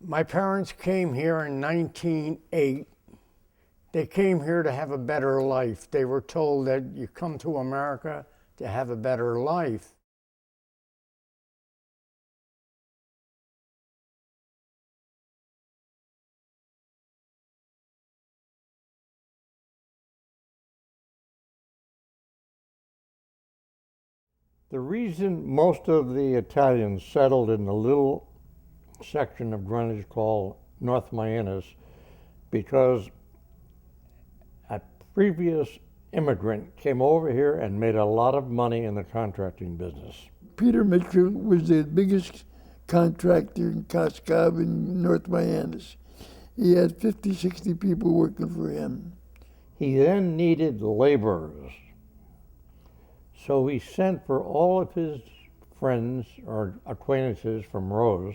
My parents came here in 1908. They came here to have a better life. They were told that you come to America to have a better life. The reason most of the Italians settled in the little section of Greenwich called North Miami, because a previous immigrant came over here and made a lot of money in the contracting business. Peter Mitchell was the biggest contractor in Coscob in North Miami. He had 50, 60 people working for him. He then needed laborers. So he sent for all of his friends or acquaintances from Rose.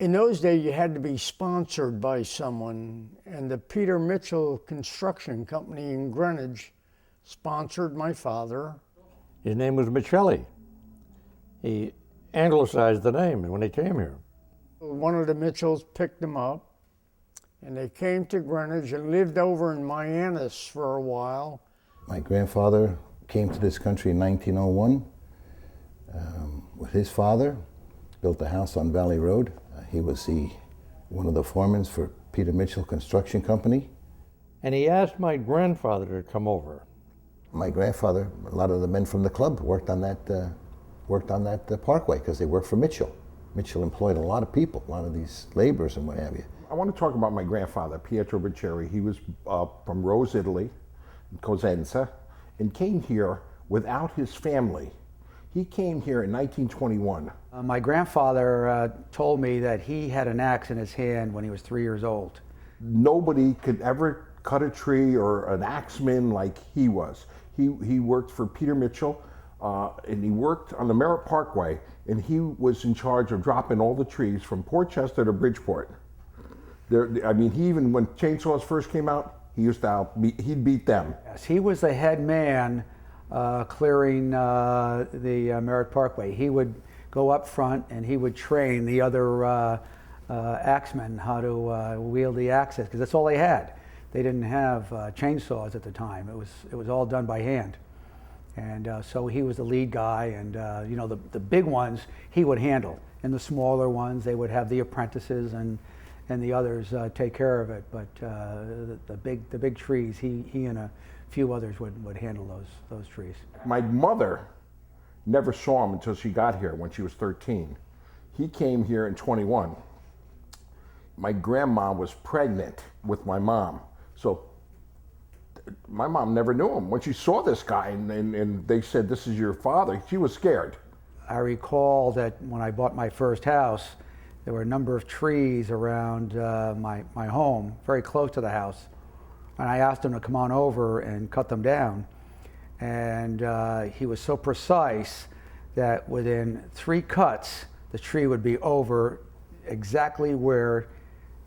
In those days, you had to be sponsored by someone, and the Peter Mitchell Construction Company in Greenwich sponsored my father. His name was Michelli. He anglicized the name when he came here. One of the Mitchells picked him up, and they came to Greenwich and lived over in Miami for a while. My grandfather came to this country in 1901 with his father, built a house on Valley Road. He was one of the foremen for Peter Mitchell Construction Company. And he asked my grandfather to come over. My grandfather, a lot of the men from the club worked on that Parkway because they worked for Mitchell. Mitchell employed a lot of people, a lot of these laborers and what have you. I want to talk about my grandfather, Pietro Biceri. He was from Rose, Italy, Cosenza, and came here without his family. He came here in 1921. My grandfather told me that he had an axe in his hand when he was 3 years old. Nobody could ever cut a tree or an axeman like he was. He worked for Peter Mitchell, and he worked on the Merritt Parkway, and he was in charge of dropping all the trees from Portchester to Bridgeport. I mean, he even, when chainsaws first came out, he'd beat them. Yes, he was the head man clearing the Merritt Parkway. He would go up front and he would train the other axemen how to wield the axes, because that's all they had. They didn't have chainsaws at the time. It was all done by hand. And so he was the lead guy, and you know, the big ones he would handle, and the smaller ones they would have the apprentices and the others take care of it. But the big trees, he and a few others would handle those trees. My mother never saw him until she got here when she was 13. He came here in 21. My grandma was pregnant with my mom, so my mom never knew him. When she saw this guy and they said, "This is your father," she was scared. I recall that when I bought my first house, there were a number of trees around my home, very close to the house. And I asked him to come on over and cut them down. And he was so precise that within 3 cuts, the tree would be over exactly where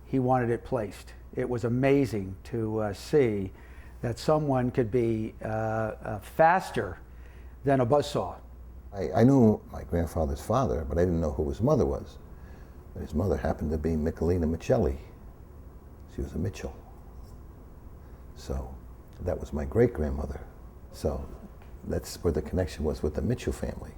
he wanted it placed. It was amazing to see that someone could be faster than a buzzsaw. I knew my grandfather's father, but I didn't know who his mother was. But his mother happened to be Michelina Michelli. She was a Mitchell. So that was my great-grandmother. So that's where the connection was with the Mitchell family.